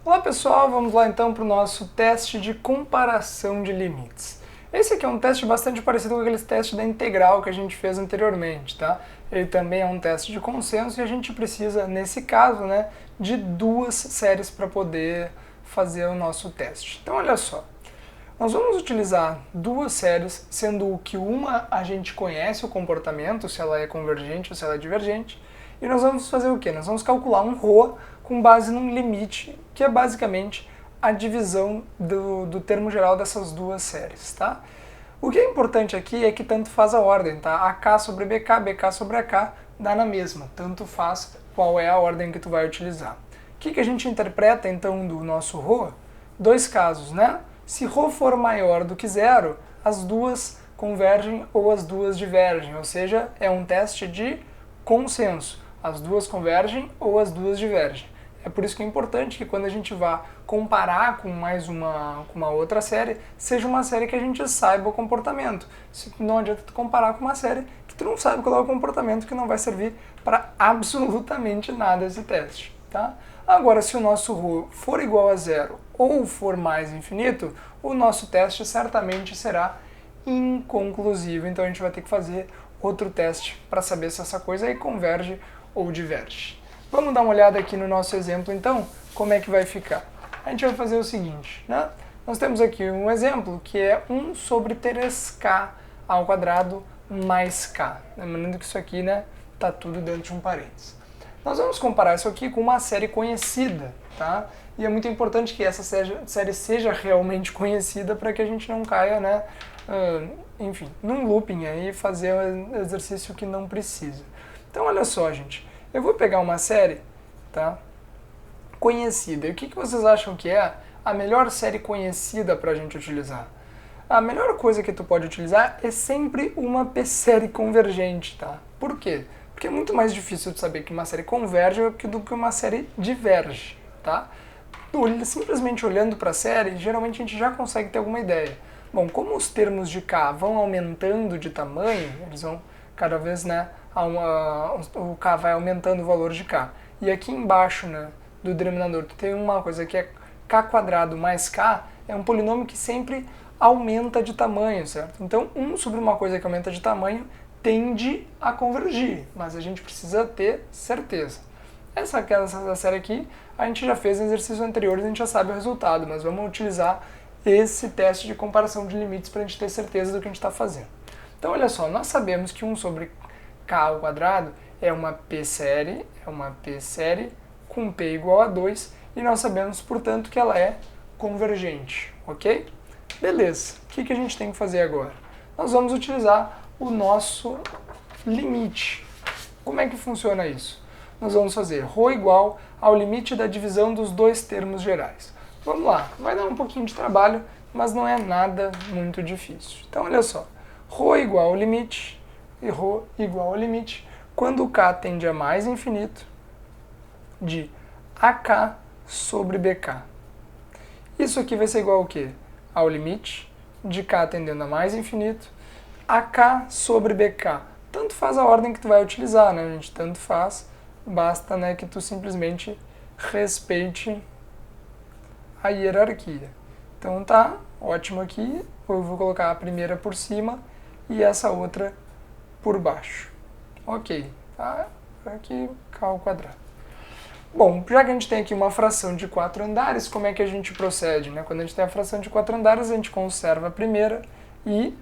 Olá pessoal, vamos lá então para o nosso teste de comparação de limites. Esse aqui é um teste bastante parecido com aqueles testes da integral que a gente fez anteriormente, tá? Ele também é um teste de consenso e a gente precisa, nesse caso, né, de duas séries para poder fazer o nosso teste. Então olha só, nós vamos utilizar duas séries, sendo que uma a gente conhece o comportamento, se ela é convergente ou se ela é divergente, e nós vamos fazer o quê? Nós vamos calcular um ρ com base num limite, que é basicamente a divisão do termo geral dessas duas séries, tá? O que é importante aqui é que tanto faz a ordem, tá? AK sobre BK, BK sobre AK, dá na mesma, tanto faz qual é a ordem que tu vai utilizar. O que a gente interpreta então do nosso ρ? Dois casos, né? Se ρ for maior do que zero, as duas convergem ou as duas divergem, ou seja, é um teste de consenso. As duas convergem ou as duas divergem. É por isso que é importante que quando a gente vá comparar com com uma outra série, seja uma série que a gente saiba o comportamento. Não adianta tu comparar com uma série que tu não sabe qual é o comportamento, que não vai servir para absolutamente nada esse teste, tá? Agora, se o nosso ρ for igual a zero ou for mais infinito, o nosso teste certamente será inconclusivo. Então a gente vai ter que fazer outro teste para saber se essa coisa aí converge ou diverge. Vamos dar uma olhada aqui no nosso exemplo, então, como é que vai ficar. A gente vai fazer o seguinte, né? Nós temos aqui um exemplo que é 1 sobre 3k ao quadrado mais k. Lembrando que isso aqui, né, tá tudo dentro de um parênteses. Nós vamos comparar isso aqui com uma série conhecida, tá? E é muito importante que essa série seja realmente conhecida para que a gente não caia, né, enfim, num looping aí e fazer um exercício que não precisa. Então, olha só, gente. Eu vou pegar uma série, tá, conhecida. E o que vocês acham que é a melhor série conhecida para a gente utilizar? A melhor coisa que tu pode utilizar é sempre uma p-série convergente, tá? Por quê? Porque é muito mais difícil de saber que uma série converge do que uma série diverge, tá? Simplesmente olhando para a série, geralmente a gente já consegue ter alguma ideia. Bom, como os termos de K vão aumentando de tamanho, eles vão cada vez, né, o K vai aumentando o valor de K. E aqui embaixo, né, do denominador tem uma coisa que é K quadrado mais K, é um polinômio que sempre aumenta de tamanho, certo? Então, 1 sobre uma coisa que aumenta de tamanho tende a convergir, mas a gente precisa ter certeza. Essa série aqui, a gente já fez em exercícios anteriores, a gente já sabe o resultado, mas vamos utilizar esse teste de comparação de limites para a gente ter certeza do que a gente está fazendo. Então, olha só, nós sabemos que 1 sobre k ao quadrado é uma p-série com p igual a 2, e nós sabemos, portanto, que ela é convergente, ok? Beleza, o que a gente tem que fazer agora? Nós vamos utilizar o nosso limite. Como é que funciona isso? Nós vamos fazer ρ igual ao limite da divisão dos dois termos gerais. Vamos lá, vai dar um pouquinho de trabalho, mas não é nada muito difícil. Então, olha só, ρ igual ao limite e ρ igual ao limite quando o k tende a mais infinito de AK sobre BK. Isso aqui vai ser igual ao quê? Ao limite de k tendendo a mais infinito, AK sobre BK. Tanto faz a ordem que tu vai utilizar, né, gente? Tanto faz, basta, né, que tu simplesmente respeite a hierarquia. Então tá, ótimo aqui. Eu vou colocar a primeira por cima e essa outra por baixo. Ok, tá? Aqui, k ao quadrado. Bom, já que a gente tem aqui uma fração de 4 andares, como é que a gente procede, né? Quando a gente tem a fração de 4 andares, a gente conserva a primeira e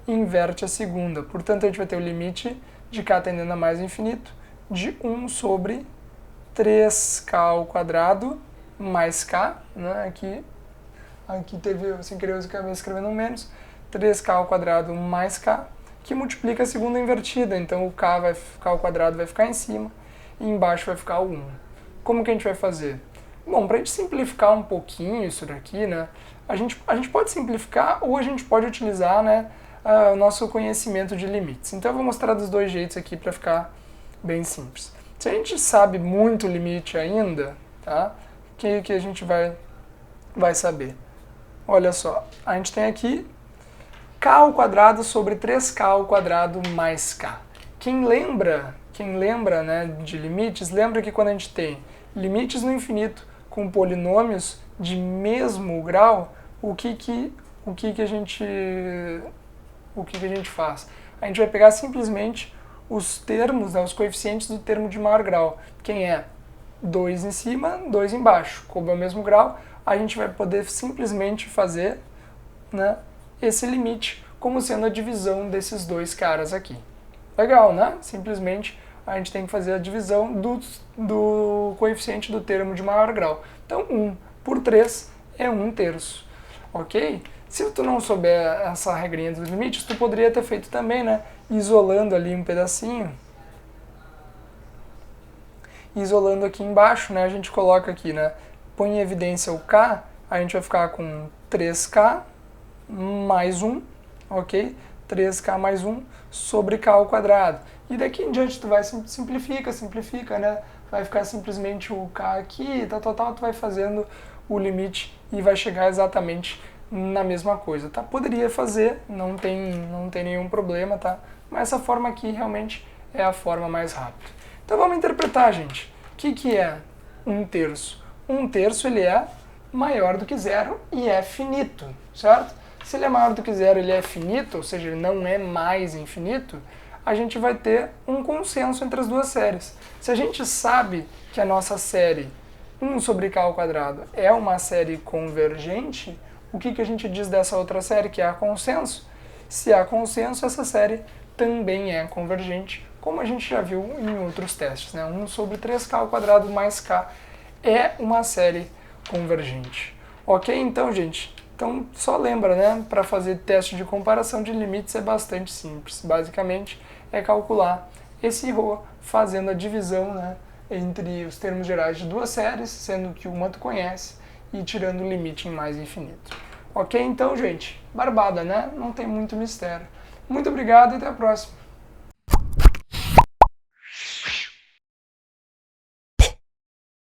inverte a segunda. Portanto, a gente vai ter o limite de k tendendo a mais infinito de 1 sobre 3k ao quadrado mais k, né? Aqui teve, sem querer, eu acabei escrevendo um menos, 3k ao quadrado mais k, que multiplica a segunda invertida. Então o k ao quadrado vai ficar em cima e embaixo vai ficar o 1. Como que a gente vai fazer? Bom, para a gente simplificar um pouquinho isso daqui, né, a gente pode simplificar ou a gente pode utilizar, né, o nosso conhecimento de limites. Então eu vou mostrar dos dois jeitos aqui para ficar bem simples. Se a gente sabe muito limite ainda, tá, o que a gente vai saber? Olha só, a gente tem aqui k ao quadrado sobre 3k ao quadrado mais k. Quem lembra, né, de limites, lembra que quando a gente tem limites no infinito com com polinômios de mesmo grau, o que a gente faz? A gente vai pegar simplesmente os termos, né, os coeficientes do termo de maior grau. Quem é 2 em cima, 2 embaixo. Como é o mesmo grau, a gente vai poder simplesmente fazer, né, esse limite como sendo a divisão desses dois caras aqui. Legal, né? Simplesmente a gente tem que fazer a divisão do coeficiente do termo de maior grau. Então, 1 por 3 é 1/3, ok? Se tu não souber essa regrinha dos limites, tu poderia ter feito também, né? Isolando ali um pedacinho. Isolando aqui embaixo, né? A gente coloca aqui, né? Põe em evidência o k, a gente vai ficar com 3k mais 1, ok? 3k mais 1 sobre k ao quadrado. E daqui em diante tu vai simplifica, né? Vai ficar simplesmente o k aqui, tal, tu vai fazendo o limite e vai chegar exatamente na mesma coisa, tá? Poderia fazer, não tem nenhum problema, tá? Mas essa forma aqui realmente é a forma mais rápida. Então vamos interpretar, gente. O que é 1/3? 1/3 ele é maior do que zero e é finito, certo? Se ele é maior do que zero, ele é finito, ou seja, ele não é mais infinito, a gente vai ter um consenso entre as duas séries. Se a gente sabe que a nossa série 1 sobre k ao quadrado é uma série convergente, o que a gente diz dessa outra série, que é a consenso? Se há consenso, essa série também é convergente, como a gente já viu em outros testes, né? 1 sobre 3k ao quadrado mais k é uma série convergente. Ok? Então, gente, então só lembra, né? Para fazer teste de comparação de limites é bastante simples. Basicamente, é calcular esse ρ fazendo a divisão, né, entre os termos gerais de duas séries, sendo que uma tu conhece, e tirando o limite em mais infinito. Ok? Então, gente, barbada, né? Não tem muito mistério. Muito obrigado e até a próxima.